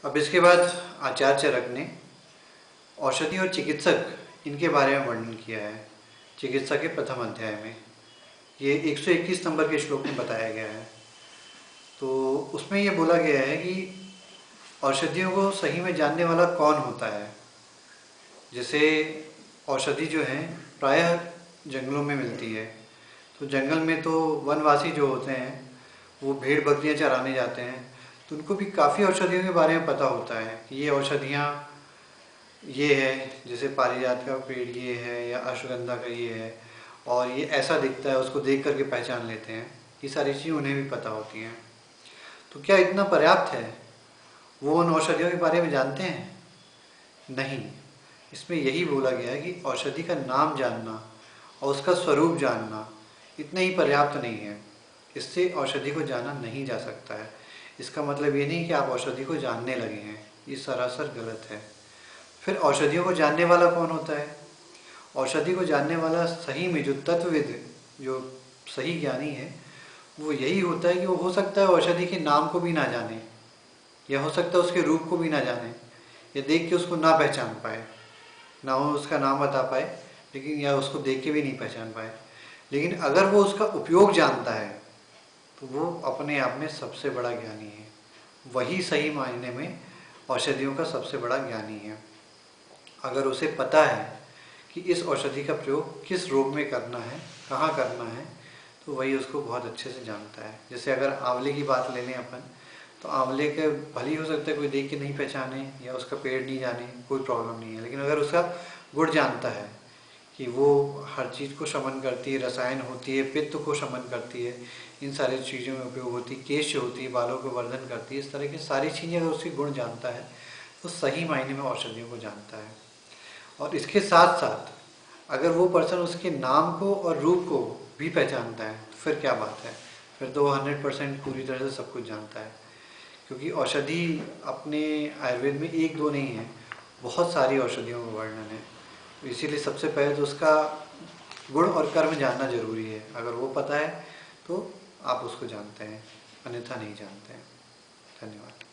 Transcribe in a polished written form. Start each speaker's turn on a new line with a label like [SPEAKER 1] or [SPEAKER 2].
[SPEAKER 1] अब इसके बाद आचार्य चरक ने औषधि और चिकित्सक इनके बारे में वर्णन किया है। चिकित्सा के प्रथम अध्याय में ये 121 नंबर के श्लोक में बताया गया है। तो उसमें ये बोला गया है कि औषधियों को सही में जानने वाला कौन होता है। जैसे औषधि जो है प्रायः जंगलों में मिलती है, तो जंगल में तो वनवासी जो होते हैं वो भेड़ बकरियां चराने जाते हैं, तो उनको भी काफ़ी औषधियों के बारे में पता होता है कि ये औषधियाँ ये है, जैसे पारिजात का पेड़ ये है या अश्वगंधा का ये है और ये ऐसा दिखता है, उसको देख करके पहचान लेते हैं। ये सारी चीज़ें उन्हें भी पता होती हैं। तो क्या इतना पर्याप्त है? वो उन औषधियों के बारे में जानते हैं? नहीं। इसमें यही बोला गया है कि औषधि का नाम जानना और उसका स्वरूप जानना इतना ही पर्याप्त नहीं है। इससे औषधि को जाना नहीं जा सकता है। इसका मतलब ये नहीं कि आप औषधि को जानने लगे हैं, ये सरासर गलत है। फिर औषधियों को जानने वाला कौन होता है? औषधि को जानने वाला सही में जो तत्वविद, जो सही ज्ञानी है, वो यही होता है कि वो हो सकता है औषधि के नाम को भी ना जाने, या हो सकता है उसके रूप को भी ना जाने, या देख के उसको ना पहचान पाए, ना हो उसका नाम बता पाए, लेकिन या उसको देख के भी नहीं पहचान पाए। लेकिन अगर वो उसका उपयोग जानता है तो वो अपने आप में सबसे बड़ा ज्ञानी है। वही सही मायने में औषधियों का सबसे बड़ा ज्ञानी है। अगर उसे पता है कि इस औषधि का प्रयोग किस रोग में करना है, कहाँ करना है, तो वही उसको बहुत अच्छे से जानता है। जैसे अगर आंवले की बात ले लें अपन, तो आंवले के भले ही हो सकता है कोई देख के नहीं पहचाने या उसका पेड़ नहीं जाने, कोई प्रॉब्लम नहीं है, लेकिन अगर उसका गुण जानता है कि वो हर चीज़ को शमन करती है, रसायन होती है, पित्त को शमन करती है, इन सारी चीज़ों में उपयोग होती है, केश होती है, बालों को वर्धन करती है, इस तरह की सारी चीज़ें अगर उसके गुण जानता है तो सही मायने में औषधियों को जानता है। और इसके साथ साथ अगर वो पर्सन उसके नाम को और रूप को भी पहचानता है तो फिर क्या बात है, फिर तो वो 100% पूरी तरह से सब कुछ जानता है। क्योंकि औषधि अपने आयुर्वेद में एक दो नहीं है, बहुत सारी औषधियों का वर्णन है। तो इसीलिए सबसे पहले तो उसका गुण और कर्म जानना जरूरी है। अगर वो पता है तो आप उसको जानते हैं, अन्यथा नहीं जानते हैं। धन्यवाद।